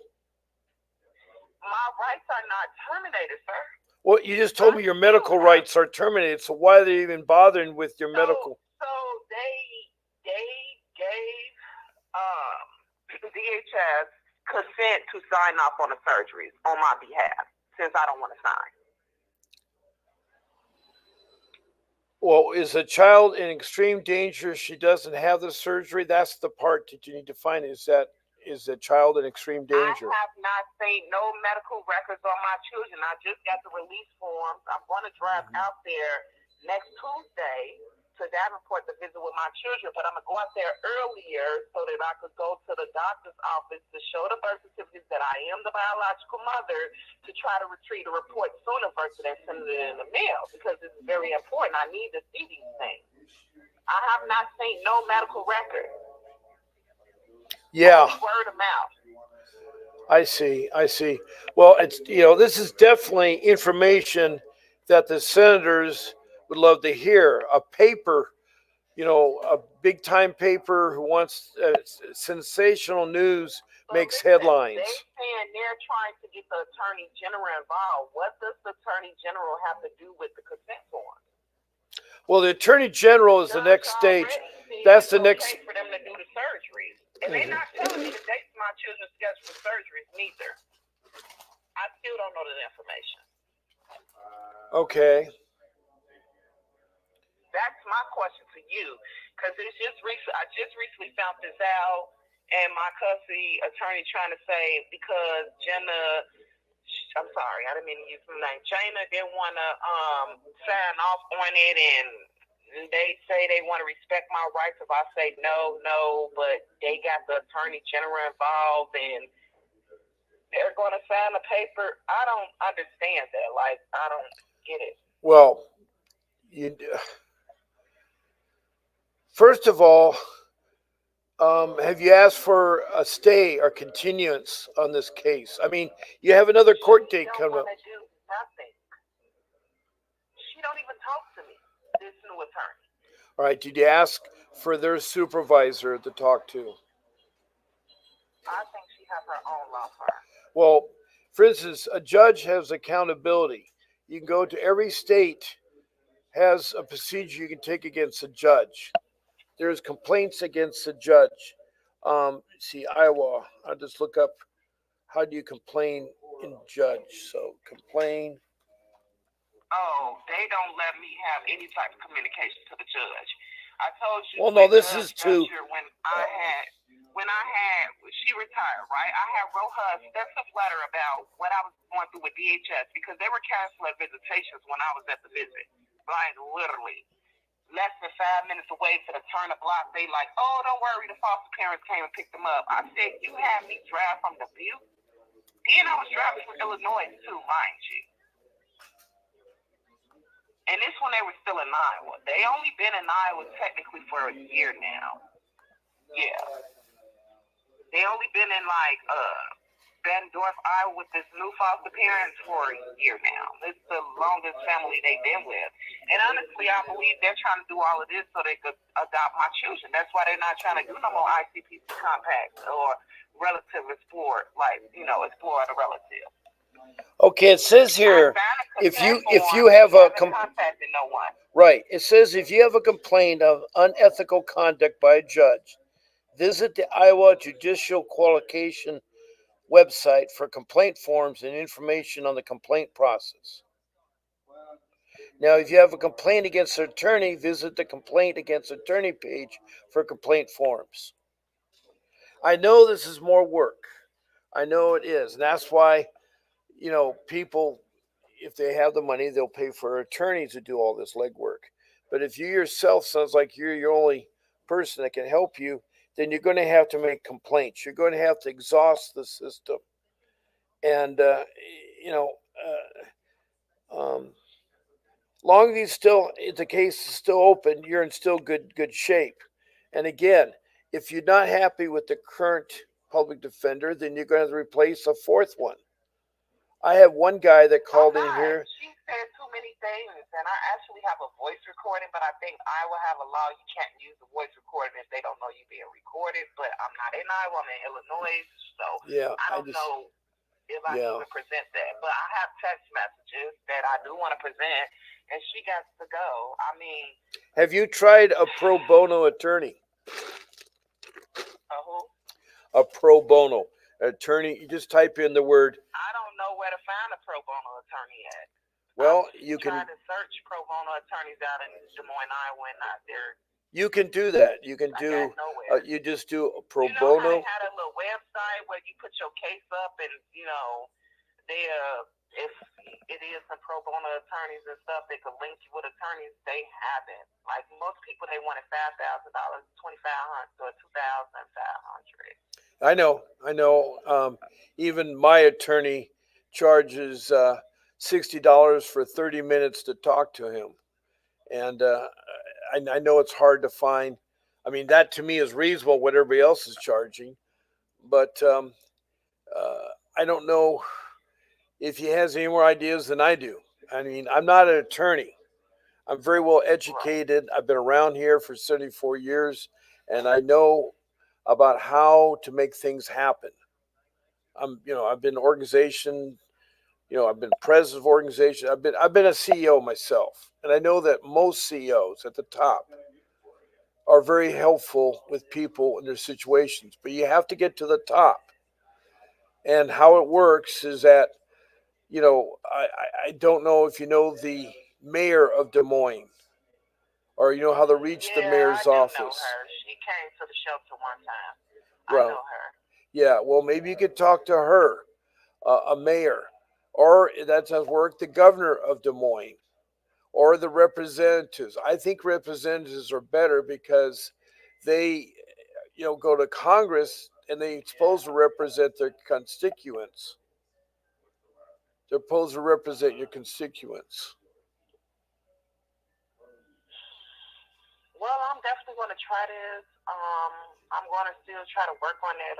My rights are not terminated, sir. Well, you just told me your medical rights are terminated. So why are they even bothering with your medical? So they gave DHS consent to sign off on the surgeries on my behalf since I don't want to sign. Well, is a child in extreme danger? She doesn't have the surgery. That's the part that you need to find. Is a child in extreme danger? I have not seen no medical records on my children. I just got the release forms. I'm going to drive out there next Tuesday to Davenport to visit with my children, but I'm going to go out there earlier so that I could go to the doctor's office to show the birth certificate that I am the biological mother to try to retrieve a report sooner versus than send it in the mail because it's very important. I need to see these things. I have not seen no medical record. Yeah. Only word of mouth. I see. Well, it's this is definitely information that the senators would love to hear. A paper, a big time paper who wants sensational news makes headlines. They're saying they're trying to get the Attorney General involved. What does the Attorney General have to do with the consent form? Well, the Attorney General is the next stage. That's the next. For them to do the surgeries. And they're not telling me the dates of my children's scheduled for surgeries neither. I still don't know the information. Okay. That's my question to you, because it's just recent. I just recently found this out, and my custody attorney trying to say because Jenna, I'm sorry, I didn't mean to use her name. Jana didn't want to sign off on it, and they say they want to respect my rights. If I say no, but they got the Attorney General involved, and they're going to sign a paper. I don't understand that. Like, I don't get it. Well, first of all, have you asked for a stay or continuance on this case? I mean, you have another court date coming up. She don't do nothing. She don't even talk to me, this new attorney. All right, did you ask for their supervisor to talk to? I think she has her own law firm. Well, for instance, a judge has accountability. You can go to every state has a procedure you can take against a judge. There's complaints against the judge. See, Iowa, I'll just look up how do you complain in judge. So complain. Oh, they don't let me have any type of communication to the judge. I told you. Well, no, this is too. When she retired, right? I had wrote her a extensive letter about what I was going through with DHS because they were canceling visitations when I was at the visit. Like literally. Less than 5 minutes away to the turn of block, they like, oh, don't worry, the foster parents came and picked them up. I said, you had me drive from Dubuque? Then I was driving from Illinois too, mind you. And this when they were still in Iowa. They only been in Iowa technically for a year now. Yeah. They only been in Bendorf, Iowa, with this new foster parents for a year now. It's the longest family they've been with. And honestly, I believe they're trying to do all of this so they could adopt my children. That's why they're not trying to do no more ICPC compacts or relative explore, explore the relative. Okay, it says here if you have a contacted no one. Right, it says if you have a complaint of unethical conduct by a judge, visit the Iowa Judicial Qualification website for complaint forms and information on the complaint process. Now, if you have a complaint against an attorney, visit the complaint against attorney page for complaint forms. I know this is more work. I know it is. And that's why, people, if they have the money, they'll pay for attorneys to do all this legwork. But if you yourself sounds like you're your only person that can help you, then you're going to have to make complaints. You're going to have to exhaust the system. And, you know, long as the case is still open, you're in still good shape. And again, if you're not happy with the current public defender, then you're going to replace a fourth one. I have one guy that called in here. She said too many things, and I actually have a voice recording, but I think Iowa have a law you can't use a voice recording if they don't know you being recorded. But I'm not in Iowa, I'm in Illinois, so yeah, I don't know if I can present that. But I have text messages that I do want to present, and she got to go. I mean, have you tried a pro bono attorney? Who? A pro bono attorney. You just type in the word. I don't know where to find a pro bono attorney at. Well, you can try to search pro bono attorneys out in Des Moines, Iowa, and not there. You can do that. You can do. You just do a pro bono. They had a little website where you put your case up, and they if it is some pro bono attorneys and stuff, they could link you with attorneys. They haven't. Like most people, they wanted $5,000, $2,500, or $2,500. I know. Even my attorney charges $60 for 30 minutes to talk to him, and I know it's hard to find. I mean, that to me is reasonable what everybody else is charging, but I don't know if he has any more ideas than I do. I mean, I'm not an attorney. I'm very well educated. I've been around here for 74 years, and I know about how to make things happen. I've been organization. I've been president of organization. I've been a CEO myself, and I know that most CEOs at the top are very helpful with people in their situations. But you have to get to the top, and how it works is that I don't know if you know the mayor of Des Moines, or you know how to reach the mayor's office. Know her. She came to the shelter one time. I know her. Yeah, well, maybe you could talk to her, a mayor, or that does work, the governor of Des Moines, or the representatives. I think representatives are better because they, go to Congress and they're supposed to represent their constituents. They're supposed to represent your constituents. Well, I'm definitely going to try this. I'm going to still try to work on that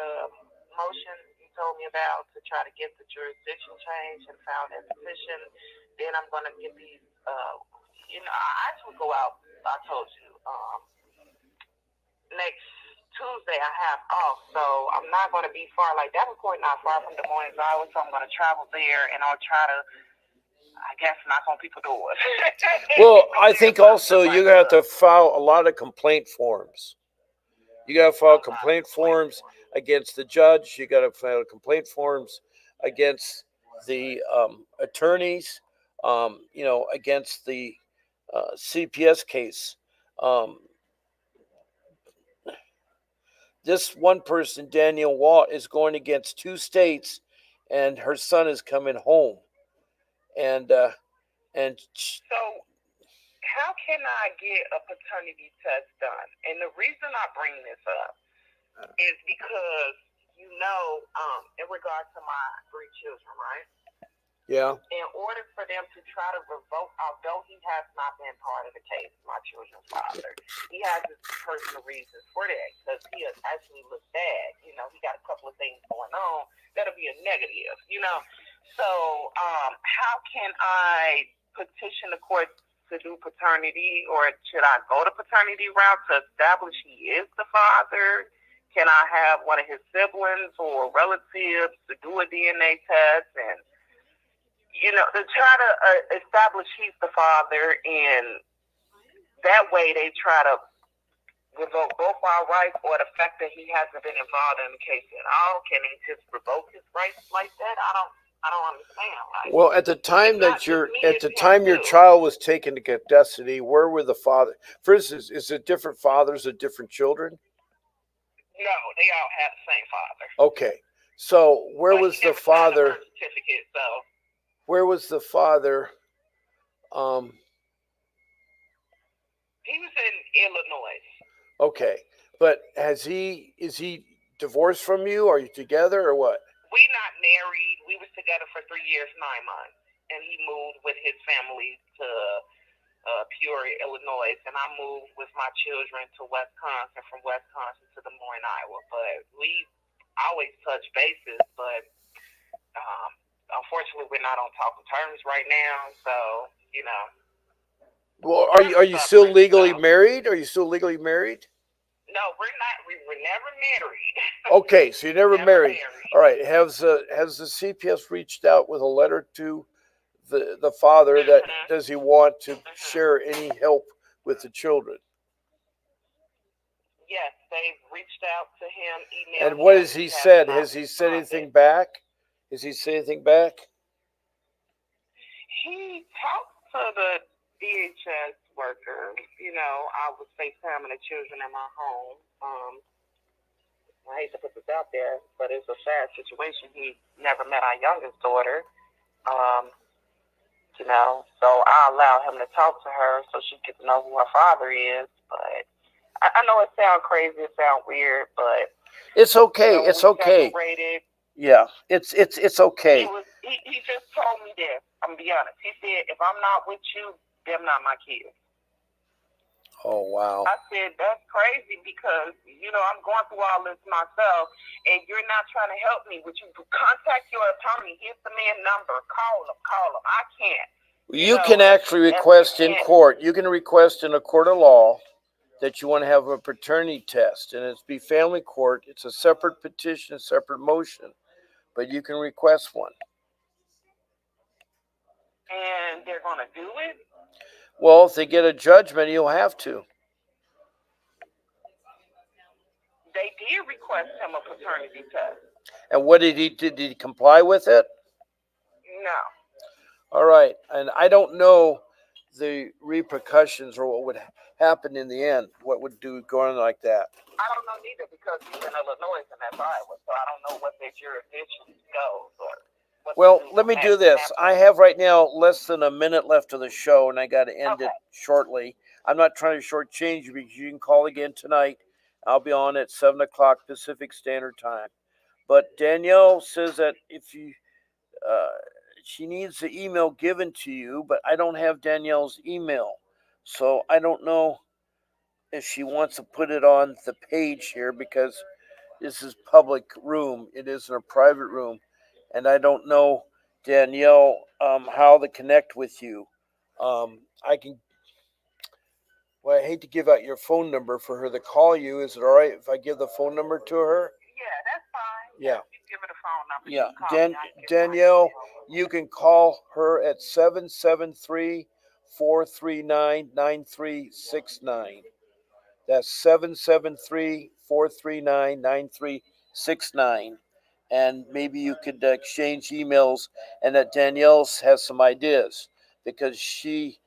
motion you told me about to try to get the jurisdiction changed and file that petition. Then I'm going to get these, I actually go out, I told you, next Tuesday I have off, so I'm not going to be far. Like, Davenport not far from Des Moines, Iowa, so I'm going to travel there, and I'll try to, I guess, knock on people's doors. Well, I think also you have to file a lot of complaint forms. You got to file complaint forms against the judge. You got to file complaint forms against the attorneys. Against the CPS case. This one person, Danielle Watt, is going against 2 states, and her son is coming home. And so, how can I get a paternity test done? And the reason I bring this up is because, in regards to my 3 children, right? Yeah. In order for them to try to revoke, although he has not been part of the case, my children's father, he has his personal reasons for that because he has actually looked bad. You know, he got a couple of things going on that'll be a negative. You know, so how can I petition the court to do paternity, or should I go the paternity route to establish he is the father? Can I have one of his siblings or relatives to do a DNA test and, you know, to try to establish he's the father, and that way they try to revoke both our rights, or the fact that he hasn't been involved in the case at all? Can they just revoke his rights like that? I don't understand. Like, well, at the time that your child was taken to get custody, where were the father? For instance, is it different fathers of different children? No, they all have the same father. Okay, so where was the father? Certificate, so. Where was the father? He was in Illinois. Okay, but is he divorced from you? Are you together or what? We not married. We was together for 3 years, 9 months, and he moved with his family to Peoria, Illinois, and I moved with my children to Wisconsin, from Wisconsin to Des Moines, Iowa. But we always touch bases, but unfortunately, we're not on talking terms right now. So, you know. Well, are you still legally married? Are you still legally married? No, we're not. We were never married. Okay, so you never married. All right. Has the CPS reached out with a letter to the father that does he want to share any help with the children? Yes, they've reached out to him, emailed. And what has he said? Has he said anything back? Has he said anything back? He talked to the DHS worker. You know, I was FaceTiming the children in my home. I hate to put this out there, but it's a sad situation. He never met our youngest daughter. You know, so I allow him to talk to her so she gets to know who her father is. But I know it sounds crazy, it sounds weird, but it's okay. You know, it's okay. Separated. Yeah, it's okay. He just told me this. I'm gonna be honest. He said, if I'm not with you, they're not my kids. Oh, wow. I said, that's crazy because, you know, I'm going through all this myself, and you're not trying to help me. Would you contact your attorney? Here's the man's number. Call him. I can't. You can actually request in court. You can request in a court of law that you want to have a paternity test, and it's be family court. It's a separate petition, a separate motion, but you can request one. And they're going to do it? Well, if they get a judgment, you'll have to. They did request him a paternity test. And what did he comply with it? No. All right. And I don't know the repercussions or what would happen in the end. What would do going like that? I don't know neither because he's in Illinois and that's Iowa, so I don't know what their jurisdiction goes or. Well, let me do this. I have right now less than a minute left of the show, and I got to end it shortly. I'm not trying to shortchange you because you can call again tonight. I'll be on at 7 o'clock Pacific Standard Time. But Danielle says that if you, she needs the email given to you, but I don't have Danielle's email. So I don't know if she wants to put it on the page here because this is public room. It isn't a private room. And I don't know, Danielle, how to connect with you. I can. Well, I hate to give out your phone number for her to call you. Is it all right if I give the phone number to her? Yeah, that's fine. Yeah. You give her the phone Yeah, number. Danielle, you can call her at 773-439-9369. That's 773-439-9369. And maybe you could exchange emails, and that Danielle has some ideas because she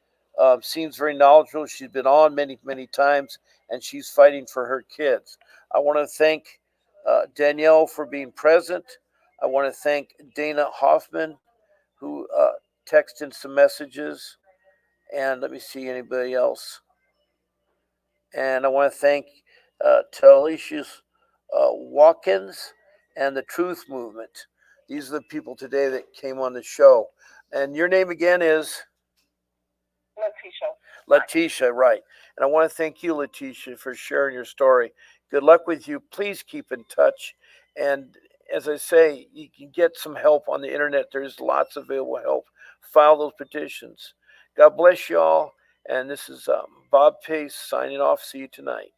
seems very knowledgeable. She's been on many, many times, and she's fighting for her kids. I want to thank Danielle for being present. I want to thank Dana Hoffman, who texted some messages. And let me see anybody else. And I want to thank Talicious Watkins and the Truth Movement. These are the people today that came on the show. And your name again is Letitia. Letitia, right? And I want to thank you, Letitia, for sharing your story. Good luck with you. Please keep in touch. And as I say, you can get some help on the internet. There's lots of available help. File those petitions. God bless you all. And this is Bob Pace signing off. See you tonight.